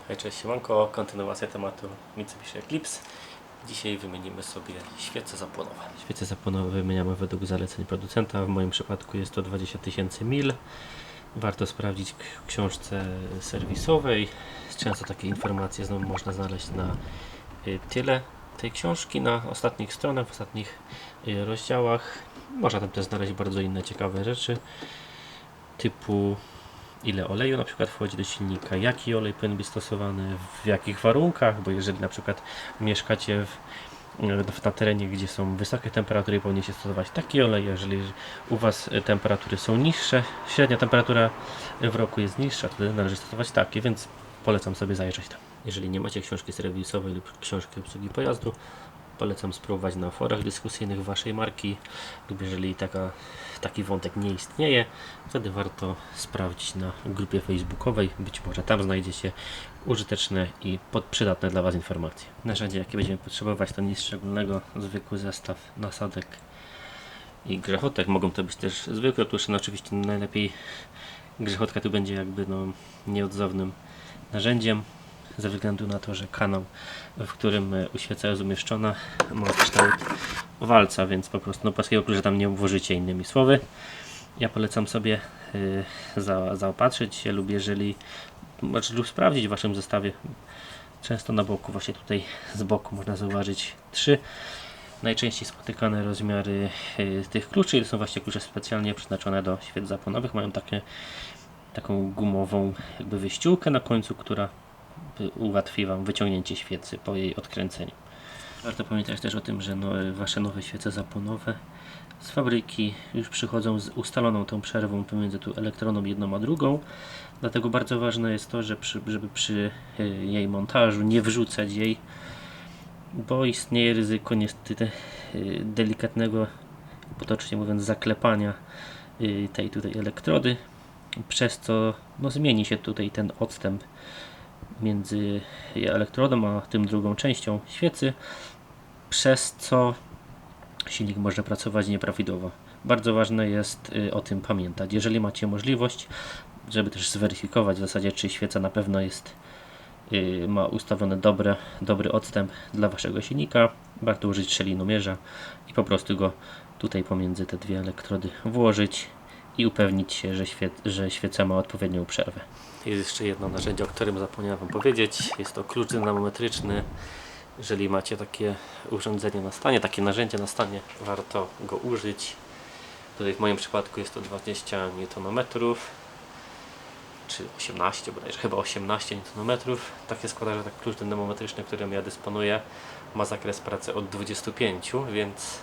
Hej, cześć, siemanko, kontynuacja tematu Mitsubishi Eclipse. Dzisiaj wymienimy sobie świece zapłonowe. Świece zapłonowe wymieniamy według zaleceń producenta. W moim przypadku jest to 20 000 mil. Warto sprawdzić w książce serwisowej. Często takie informacje znowu można znaleźć na tyle tej książki, na ostatnich stronach, w ostatnich rozdziałach. Można tam też znaleźć bardzo inne ciekawe rzeczy, typu ile oleju na przykład wchodzi do silnika, jaki olej powinien być stosowany, w jakich warunkach, bo jeżeli na przykład mieszkacie na terenie, gdzie są wysokie temperatury, powinniście stosować taki olej. Jeżeli u Was temperatury są niższe, średnia temperatura w roku jest niższa, wtedy należy stosować takie, więc polecam sobie zajrzeć tam. Jeżeli nie macie książki serwisowej lub książki obsługi pojazdu, polecam spróbować na forach dyskusyjnych waszej marki, lub jeżeli taki wątek nie istnieje, wtedy warto sprawdzić na grupie facebookowej. Być może tam znajdziecie użyteczne i przydatne dla Was informacje. Narzędzie, jakie będziemy potrzebować, to nic szczególnego, zwykły zestaw nasadek i grzechotek. Mogą to być też zwykłe tusze, oczywiście najlepiej grzechotka tu będzie jakby nieodzownym narzędziem, ze względu na to, że kanał, w którym uświeca jest umieszczona, ma kształt walca, więc po prostu płaskiego klucza tam nie włożycie, innymi słowy. Ja polecam sobie zaopatrzyć się lub lub sprawdzić w Waszym zestawie. Często na boku, właśnie tutaj z boku można zauważyć 3 najczęściej spotykane rozmiary tych kluczy. To są właśnie klucze specjalnie przeznaczone do świec zapłonowych. Mają taką gumową jakby wyściółkę na końcu, która ułatwi Wam wyciągnięcie świecy po jej odkręceniu. Warto pamiętać też o tym, że Wasze nowe świece zapłonowe z fabryki już przychodzą z ustaloną tą przerwą pomiędzy tu elektroną jedną a drugą. Dlatego bardzo ważne jest to, żeby przy jej montażu nie wrzucać jej, bo istnieje ryzyko niestety delikatnego, potocznie mówiąc, zaklepania tej tutaj elektrody, przez co zmieni się tutaj ten odstęp między elektrodą a tym drugą częścią świecy, przez co silnik może pracować nieprawidłowo. Bardzo ważne jest o tym pamiętać. Jeżeli macie możliwość, żeby też zweryfikować w zasadzie, czy świeca na pewno ma ustawiony dobry odstęp dla Waszego silnika, warto użyć szelinomierza i po prostu go tutaj pomiędzy te dwie elektrody włożyć i upewnić się, że świeca ma odpowiednią przerwę. Jest jeszcze jedno narzędzie, o którym zapomniałem Wam powiedzieć. Jest to klucz dynamometryczny. Jeżeli macie takie urządzenie na stanie, takie narzędzie na stanie, warto go użyć. Tutaj w moim przypadku jest to 20 Nm, czy 18, bodajże chyba 18 Nm. Tak się składa, że taki klucz dynamometryczny, którym ja dysponuję, ma zakres pracy od 25, więc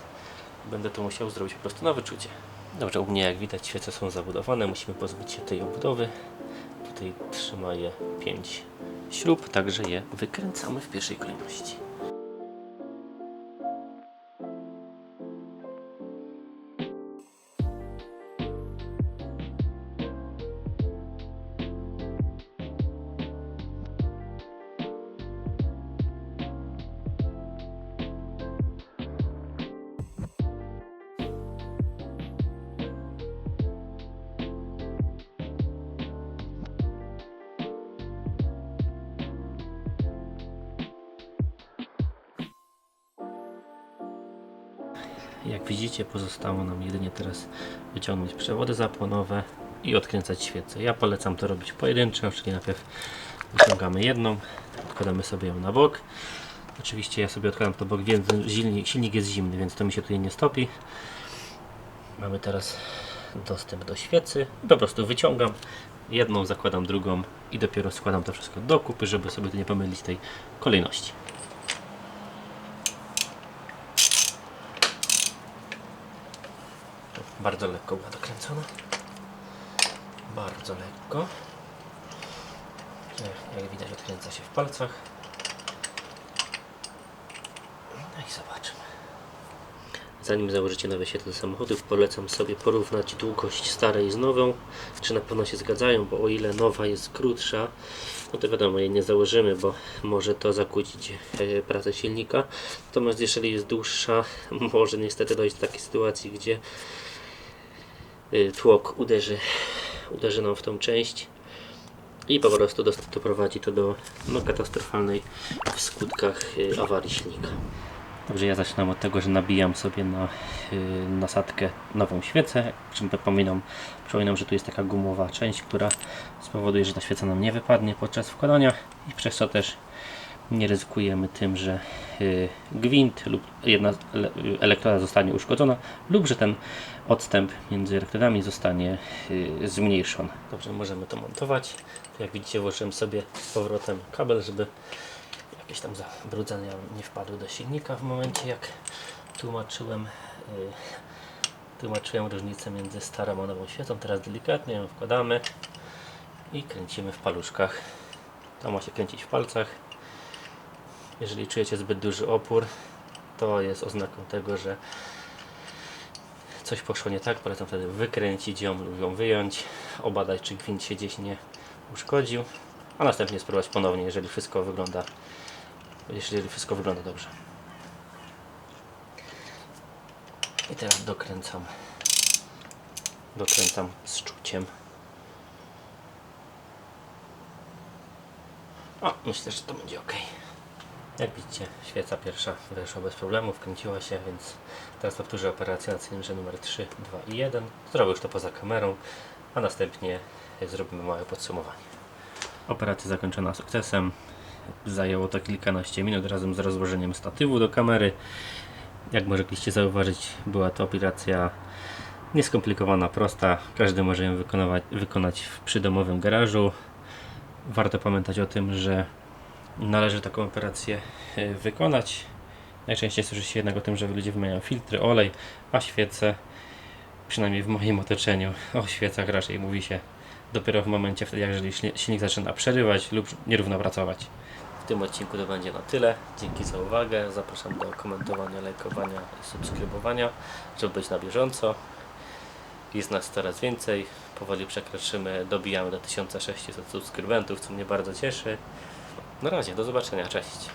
będę to musiał zrobić po prostu na wyczucie. Dobrze, u mnie jak widać świece są zabudowane, musimy pozbyć się tej obudowy. Tutaj trzyma je 5 śrub, także je wykręcamy w pierwszej kolejności. Jak widzicie, pozostało nam jedynie teraz wyciągnąć przewody zapłonowe i odkręcać świecę. Ja polecam to robić pojedynczo, czyli najpierw wyciągamy jedną, odkładamy sobie ją na bok. Oczywiście ja sobie odkładam to bok, więc silnik jest zimny, więc to mi się tutaj nie stopi. Mamy teraz dostęp do świecy. Po prostu wyciągam jedną, zakładam drugą i dopiero składam to wszystko do kupy, żeby sobie tu nie pomylić tej kolejności. Bardzo lekko była dokręcona. Bardzo lekko. Jak widać, odkręca się w palcach. No i zobaczmy. Zanim założycie nowe świece do samochodów, polecam sobie porównać długość starej z nową, czy na pewno się zgadzają, bo o ile nowa jest krótsza, no to wiadomo, jej nie założymy, bo może to zakłócić pracę silnika. Natomiast jeżeli jest dłuższa, może niestety dojść do takiej sytuacji, gdzie tłok uderzy nam w tą część i po prostu doprowadzi to do katastrofalnej w skutkach awarii silnika. Dobrze, ja zaczynam od tego, że nabijam sobie na nasadkę nową świecę. Przypominam, że tu jest taka gumowa część, która spowoduje, że ta świeca nam nie wypadnie podczas wkładania i przez to też nie ryzykujemy tym, że gwint lub jedna elektroda zostanie uszkodzona lub że ten odstęp między elektrodami zostanie zmniejszony. Dobrze, możemy to montować. Jak widzicie, włożyłem sobie z powrotem kabel, żeby jakieś tam zabrudzenia nie wpadły do silnika w momencie, jak tłumaczyłem różnicę między starą a nową świecą. Teraz delikatnie ją wkładamy i kręcimy w paluszkach. To ma się kręcić w palcach. Jeżeli czujecie zbyt duży opór, to jest oznaką tego, że coś poszło nie tak. Polecam wtedy wykręcić ją lub ją wyjąć, obadać, czy gwint się gdzieś nie uszkodził, a następnie spróbować ponownie, jeżeli wszystko wygląda dobrze. I teraz dokręcam z czuciem. O, myślę, że to będzie ok. Jak widzicie, świeca pierwsza weszła bez problemu, wkręciła się, więc teraz powtórzę operację na cylindrze numer 3, 2 i 1. Zrobię już to poza kamerą, a następnie zrobimy małe podsumowanie. Operacja zakończona sukcesem. Zajęło to kilkanaście minut razem z rozłożeniem statywu do kamery. Jak mogliście zauważyć, była to operacja nieskomplikowana, prosta. Każdy może ją wykonać w przydomowym garażu. Warto pamiętać o tym, że należy taką operację wykonać. Najczęściej słyszy się jednak o tym, że ludzie wymieniają filtry, olej, a świece, przynajmniej w moim otoczeniu, o świecach raczej mówi się dopiero w momencie wtedy, jeżeli silnik zaczyna przerywać lub nierówno pracować. W tym odcinku to będzie na tyle. Dzięki za uwagę. Zapraszam do komentowania, lajkowania i subskrybowania, żeby być na bieżąco. Jest nas coraz więcej. Powoli dobijamy do 1600 subskrybentów, co mnie bardzo cieszy. Na razie, do zobaczenia, cześć.